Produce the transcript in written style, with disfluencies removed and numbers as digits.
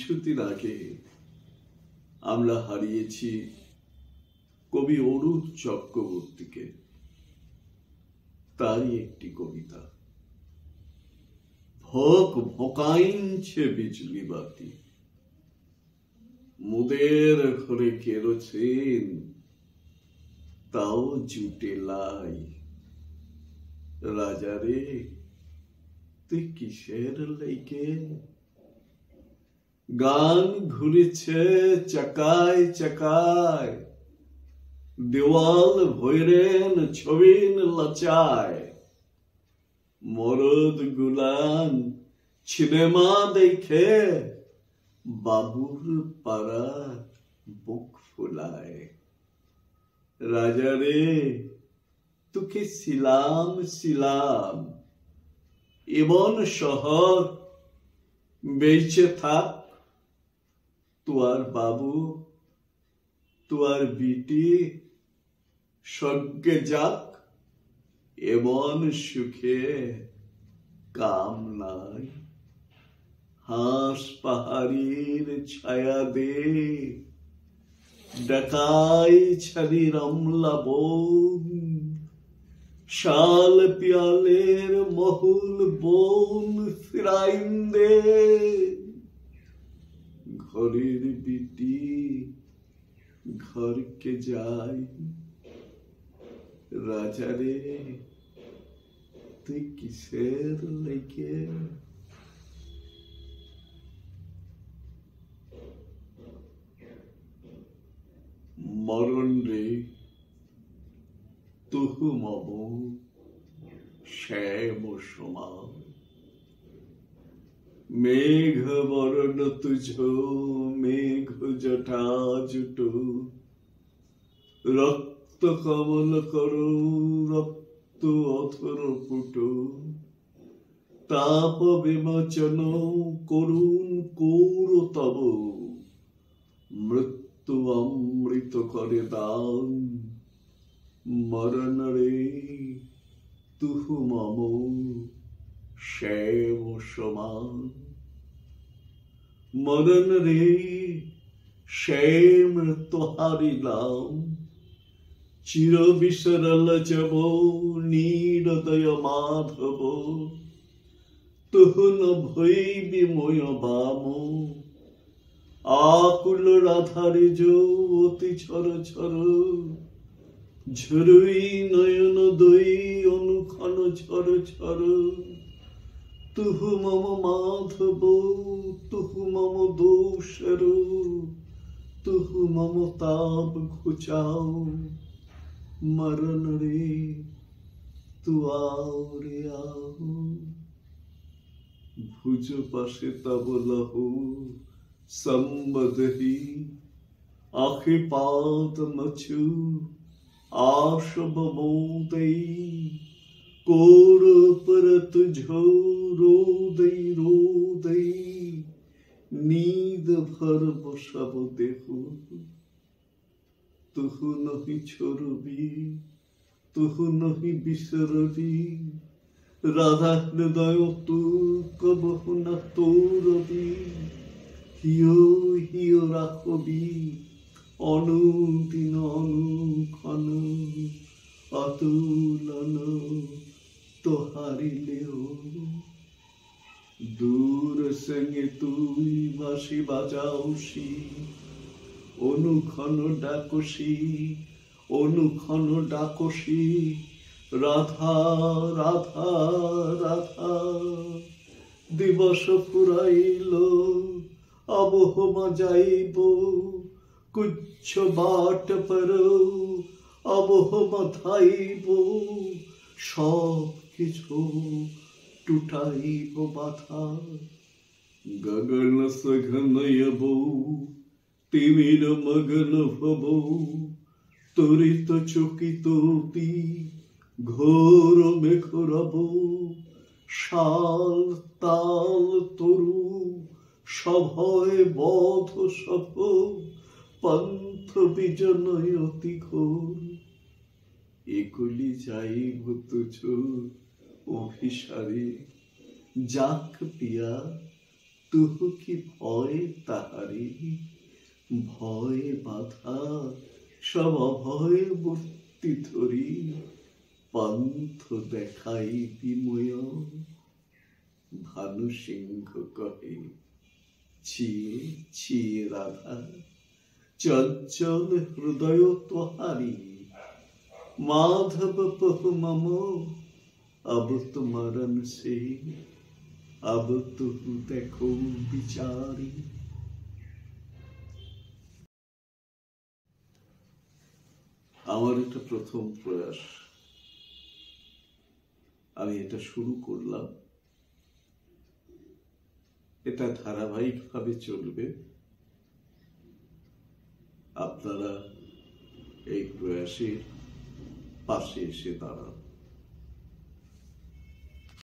কিছুদিন আগে আমরা হারিয়েছি কবি অরূপ চক্রবর্তীকে। তারই একটি কবিতা, ভোক ভোকাইনছে বিজলি বাতি, মুদের ঘরে কেরোসিন তাও জুটে লাই। রাজারে তুই কিসের লাইকে? গান ঘুরেছে চাকায় চাকায়, দেওয়াল ভৈরেন ছবিন লাচায়। মরদ গুলান সিনেমা দেখে বাবুর পাড়া বুক ফুলায়। রাজারে তোকে ছিলাম ছিলাম, এমন শহর বেঁচে থাক। তোয়ার বাবু তোয়ার বিটি স্বর্গে যাক, এমন সুখে কাম নাই। হাঁস পাহাড়ির ছায়া দে, ডাকাই ছাড়ি রমলা বন, শাল পিয়ালের মহুল বন ফিরাইন দে। ঘরের বিটি ঘরকে যাই। রাজারে তুই কিসের লাইকে? মরণ রে তুহু মম শ্যাম সমান, মেঘ বরণ তুঝ মেঘ জটা জুটো। রক্ত কমল করো রক্ত অথর পুটো, তাপ বিমোচন করুণ কৌর তব। মৃত্যু অমৃত করে দান, মরণ রে তুহু মম শ্যাম সমান। মরণ রে শ্যাম তোহারি নাম, চির বিসরল যাব নিরদয় মাধব। তুহু ন ভৈবি ময় বাম, আকুল রাধারি যো অতি ছর ছর। ঝরুই নয়ন দই অনুক্ষণ ছর ছর। তুহু মম মাধব তুহু মম দোষর, তুহু মম তাপ ঘুচাও। মরণ রে তু আও রে আও, ভুজ পাশে তব লহু সম্বদহি। আখি পাত মছু आशब मोदई, कोर परत झो रोदई रोदई। नींद भर बसब देखो, तुहु नहीं छोड़बी तुहु नहीं बिसरबी। राधा हृदय तू कबहु न तोड़बी, हियो हियो राखबी অনুদিন অনুক্ষণ। অতুলন তোহারিলেও দূর সঙ্গে তুই বাঁশি বাজাওসি। অনুক্ষণ ডাকসি অনুক্ষণ ডাকসি, রাধা রাধা রাধা। দিবস ফুরাইল অবহমা যাইব, कुछ बाट पर अबह माथाइब। सब किछु टूटाइब बाधा, गगन सघन यबो तिमिर मगन भबो। तरित चकित অতি ঘোর মেঘ রব। শাল তাল তরু সভয় বধ সভ, पंथ विजनय अति घोर। एकुली जाइब तुझ অভিসারে, যাক পিয়া তুহু কি ভয় তাহারি, ভয়ে বাধা সব অভয় মূর্তি ধরি, পন্থ দেখাই বিময়। ভানু সিংহ কহে, ছিয়ে ছিয়ে রাধা, চঞ্চল হৃদয় তোহারি, माधव पहु मम अब तुमरन से, अब तुहु देखो বিচারি। আমার এটা প্রথম প্রয়াস, আমি এটা শুরু করলাম, এটা ধারাবাহিকভাবে চলবে। আপনারা এই প্রয়াসের পাশে এসে দাঁড়ান।